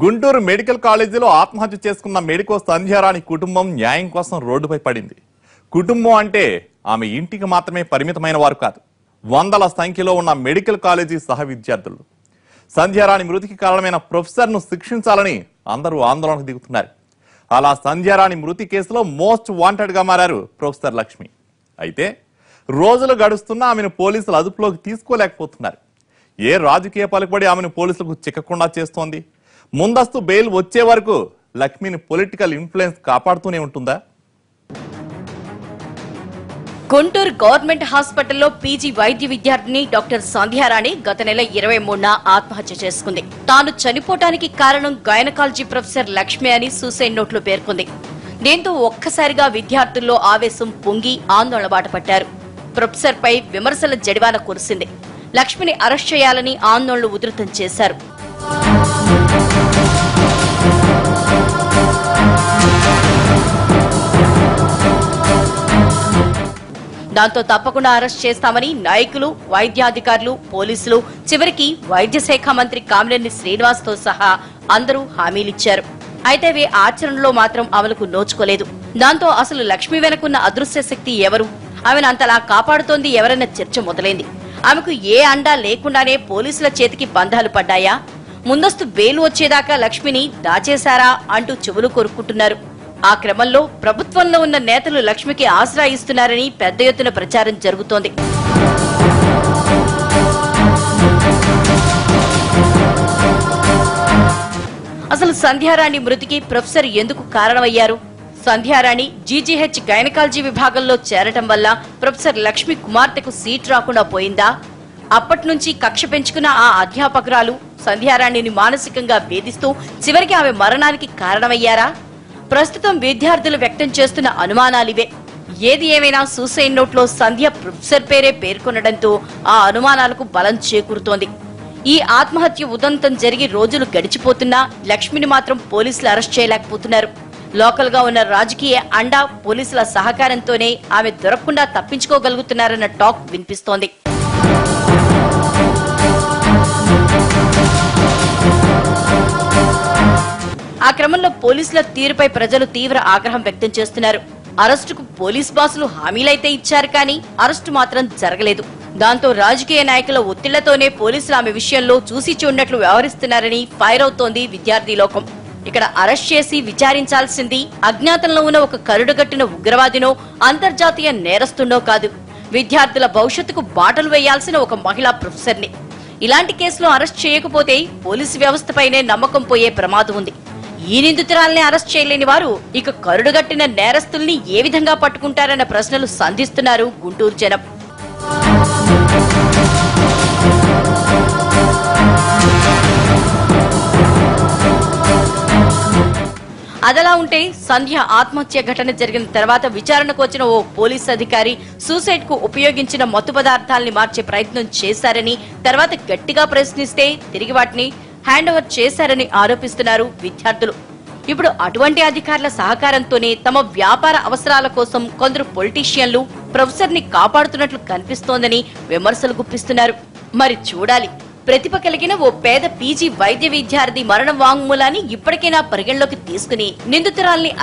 Guntur medical కాలేజీలో ఆత్మహత్య చేసుకున్న మెడికో సంధ్యారాణి కుటుంబం న్యాయం కోసం రోడ్డుపై పడింది. కుటుంబం అంటే ఆమె ఇంటికి మాత్రమే పరిమితమైన వారు కాదు, వందల సంఖ్యలో ఉన్న మెడికల్ కాలేజీ సహ విద్యార్థులు. సంధ్యారాణి మృతికి కారణమైన ప్రొఫెసర్ను శిక్షించాలని అందరూ ఆందోళనకు దిగుతున్నారు. అలా సంధ్యారాణి మృతి కేసులో మోస్ట్ వాంటెడ్ గా మారారు ప్రొఫెసర్ లక్ష్మి. అయితే రోజులు గడుస్తున్నా ఆమెను పోలీసులు అదుపులోకి తీసుకోలేకపోతున్నారు. ఏ రాజకీయ పలుకుబడి ఆమెను పోలీసులకు చిక్కకుండా చేస్తోంది? ముందస్తు బెయిల్ వచ్చే వరకు లక్ష్మిని పొలిటికల్ ఇన్ఫ్లుయెన్స్ కాపాడుతూనే ఉంటుందా? గుంటూరు గవర్నమెంట్ హాస్పిటల్లో పీజీ వైద్య విద్యార్థిని డాక్టర్ సంధ్యారాణి గత నెల 23న ఆత్మహత్య చేసుకుంది. తాను చనిపోవటానికి కారణం గైనకాలజీ ప్రొఫెసర్ లక్ష్మి అని సూసైడ్ నోట్లో పేర్కొంది. దీంతో ఒక్కసారిగా విద్యార్థుల్లో ఆవేశం పొంగి ఆందోళన బాట పట్టారు. ప్రొఫెసర్ పై విమర్శల జడివాన కురిసింది. లక్ష్మిని అరెస్ట్ చేయాలని ఆందోళనలు ఉధృతం చేశారు. దాంతో తప్పకుండా అరెస్ట్ చేస్తామని నాయకులు, వైద్యాధికారులు, పోలీసులు, చివరికి వైద్య శాఖ మంత్రి కామినేని శ్రీనివాస్ తో సహా అందరూ హామీలిచ్చారు. అయితే అవి ఆచరణలో మాత్రం అమలుకు నోచుకోలేదు. దాంతో అసలు లక్ష్మి వెనుకున్న అదృశ్య శక్తి ఎవరు, ఆమెను అంతలా కాపాడుతోంది ఎవరన్న చర్చ మొదలైంది. ఆమెకు ఏ అండా లేకుండానే పోలీసుల చేతికి బంధాలు పడ్డాయా? ముందస్తు బెయిల్ వచ్చేదాకా లక్ష్మిని దాచేశారా అంటూ చెవులు కొరుక్కుంటున్నారు. ఆ క్రమంలో ప్రభుత్వంలో ఉన్న నేతలు లక్ష్మికి ఆసరా ఇస్తున్నారని పెద్ద ఎత్తున ప్రచారం జరుగుతోంది. అసలు సంధ్యారాణి మృతికి ప్రొఫెసర్ ఎందుకు కారణమయ్యారు? సంధ్యారాణి జీజీహెచ్ గైనకాలజీ విభాగంలో చేరటం వల్ల ప్రొఫెసర్ లక్ష్మి కుమార్తెకు సీట్ రాకుండా పోయిందా? అప్పటి నుంచి కక్ష పెంచుకున్న ఆ అధ్యాపకురాలు సంధ్యారాణిని మానసికంగా వేధిస్తూ చివరికి ఆమె మరణానికి కారణమయ్యారా? ప్రస్తుతం విద్యార్థులు వ్యక్తం చేస్తున్న అనుమానాలివే. ఏది ఏమైనా సూసైడ్ నోట్లో సంధ్య ప్రొఫెసర్ పేరే పేర్కొనడంతో ఆ అనుమానాలకు బలం చేకూరుతోంది. ఈ ఆత్మహత్య ఉదంతం జరిగి రోజులు గడిచిపోతున్నా లక్ష్మిని మాత్రం పోలీసులు అరెస్ట్ చేయలేకపోతున్నారు. లోకల్ గా ఉన్న రాజకీయ అండా, పోలీసుల సహకారంతోనే ఆమె దొరకకుండా తప్పించుకోగలుగుతున్నారన్న టాక్ వినిపిస్తోంది. ఆ క్రమంలో పోలీసుల తీరుపై ప్రజలు తీవ్ర ఆగ్రహం వ్యక్తం చేస్తున్నారు. అరెస్టుకు పోలీస్ బాసులు హామీలైతే ఇచ్చారు, కానీ అరెస్టు మాత్రం జరగలేదు. దాంతో రాజకీయ నాయకుల ఒత్తిళ్లతోనే పోలీసులు ఆమె విషయంలో చూసి చూడనట్లు వ్యవహరిస్తున్నారని ఫైర్ అవుతోంది విద్యార్థి లోకం. ఇక్కడ అరెస్ట్ చేసి విచారించాల్సింది అజ్ఞాతంలో ఉన్న ఒక కరుడుగట్టిన ఉగ్రవాదినో, అంతర్జాతీయ నేరస్తున్నో కాదు, విద్యార్థుల భవిష్యత్తుకు బాటలు వేయాల్సిన ఒక మహిళా ప్రొఫెసర్ని. ఇలాంటి కేసులో అరెస్ట్ చేయకపోతే పోలీసు వ్యవస్థపైనే నమ్మకం పోయే ప్రమాదం ఉంది. ఈ నిందితురాల్ని అరెస్ట్ చేయలేని వారు ఇక కరుడుగట్టిన నేరస్తుల్ని ఏ విధంగా పట్టుకుంటారన్న ప్రశ్నలు సంధిస్తున్నారు గుంటూరు జనం. అదలా ఉంటే సంధ్య ఆత్మహత్య ఘటన జరిగిన తర్వాత విచారణకు వచ్చిన ఓ పోలీస్ అధికారి సూసైడ్ కు ఉపయోగించిన మత్తు పదార్థాలని మార్చే ప్రయత్నం చేశారని, తర్వాత గట్టిగా ప్రశ్నిస్తే తిరిగి వాటిని హ్యాండ్ ఓవర్ చేశారని ఆరోపిస్తున్నారు విద్యార్థులు. ఇప్పుడు అటువంటి అధికారుల సహకారంతోనే తమ వ్యాపార అవసరాల కోసం కొందరు పొలిటీషియన్లు ప్రొఫెసర్ ని కాపాడుతున్నట్లు కనిపిస్తోందని విమర్శలు గుప్పిస్తున్నారు. మరి చూడాలి, ప్రతిభ కలిగిన ఓ పేద పీజీ వైద్య విద్యార్థి మరణ వాంగ్మూలాన్ని ఇప్పటికైనా పరిగణలోకి తీసుకుని నిందితురాల్ని